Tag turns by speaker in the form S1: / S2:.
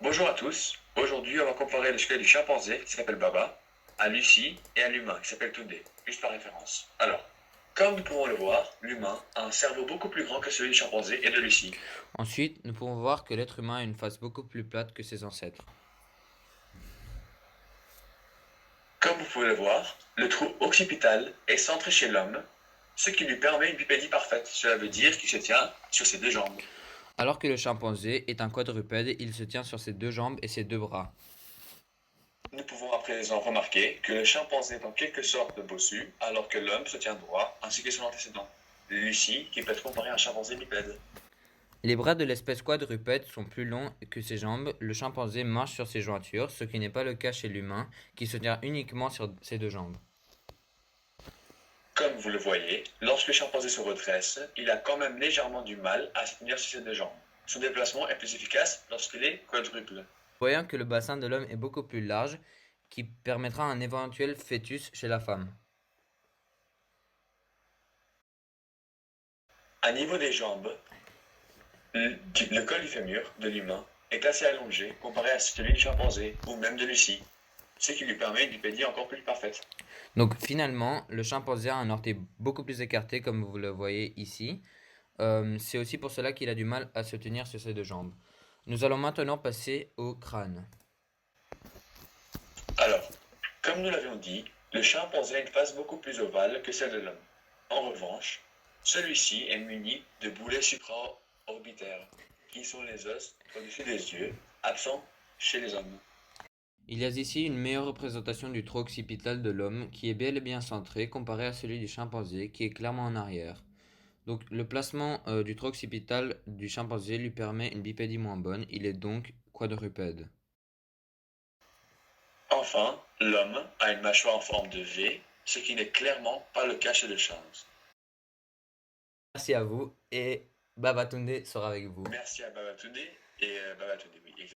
S1: Bonjour à tous. Aujourd'hui, on va comparer le squelette du chimpanzé, qui s'appelle Baba, à Lucie et à l'humain, qui s'appelle Toundé, juste par référence. Alors, comme nous pouvons le voir, l'humain a un cerveau beaucoup plus grand que celui du chimpanzé et de Lucie.
S2: Ensuite, nous pouvons voir que l'être humain a une face beaucoup plus plate que ses ancêtres.
S1: Comme vous pouvez le voir, le trou occipital est centré chez l'homme, ce qui lui permet une bipédie parfaite. Cela veut dire qu'il se tient sur ses deux jambes.
S2: Alors que le chimpanzé est un quadrupède, il se tient sur ses deux jambes et ses deux bras.
S1: Nous pouvons à présent remarquer que le chimpanzé est en quelque sorte bossu, alors que l'homme se tient droit, ainsi que son antécédent. Lucie, qui peut être comparé à un chimpanzé bipède.
S2: Les bras de l'espèce quadrupède sont plus longs que ses jambes. Le chimpanzé marche sur ses jointures, ce qui n'est pas le cas chez l'humain, qui se tient uniquement sur ses deux jambes.
S1: Comme vous le voyez, lorsque le chimpanzé se redresse, il a quand même légèrement du mal à se tenir sur ses deux jambes. Son déplacement est plus efficace lorsqu'il est quadruple.
S2: Voyons que le bassin de l'homme est beaucoup plus large, qui permettra un éventuel fœtus chez la femme.
S1: À niveau des jambes, le col du fémur de l'humain est assez allongé comparé à celui du chimpanzé ou même de Lucie, ce qui lui permet une bipédie encore plus parfaite.
S2: Donc finalement, le chimpanzé a un orteil beaucoup plus écarté, comme vous le voyez ici. C'est aussi pour cela qu'il a du mal à se tenir sur ses deux jambes. Nous allons maintenant passer au crâne.
S1: Alors, comme nous l'avions dit, le chimpanzé a une face beaucoup plus ovale que celle de l'homme. En revanche, celui-ci est muni de boulets supraorbitaires, qui sont les os au-dessus des yeux, absents chez les hommes.
S2: Il y a ici une meilleure représentation du tronc occipital de l'homme qui est bel et bien centré comparé à celui du chimpanzé qui est clairement en arrière. Donc le placement du tronc occipital du chimpanzé lui permet une bipédie moins bonne, il est donc quadrupède.
S1: Enfin, l'homme a une mâchoire en forme de V, ce qui n'est clairement pas le cas chez le chimpanzé.
S2: Merci à vous et Babatunde sera avec vous.
S1: Merci à Babatunde et Babatunde, oui, exactement.